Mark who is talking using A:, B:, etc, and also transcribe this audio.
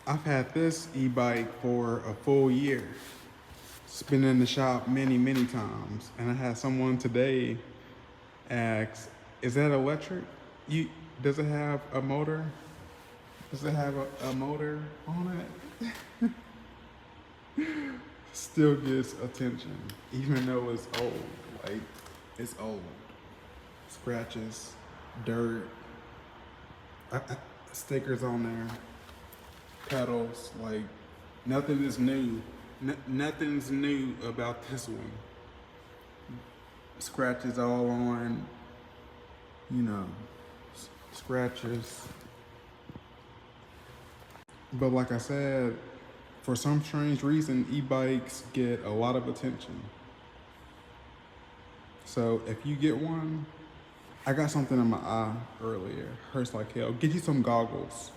A: I've had this e-bike for a full year. It's been in the shop many, many times. And I had someone today ask, is that electric? Does it have a motor? Does it have a motor on it? Still gets attention, even though it's old. Like, it's old. Scratches, dirt, stickers on there, pedals, like nothing is new. Nothing's new about this one. Scratches all on, you know, scratches. But like I said, for some strange reason, e-bikes get a lot of attention. So if you get one, I got something in my eye earlier. Hurts like hell. Get you some goggles.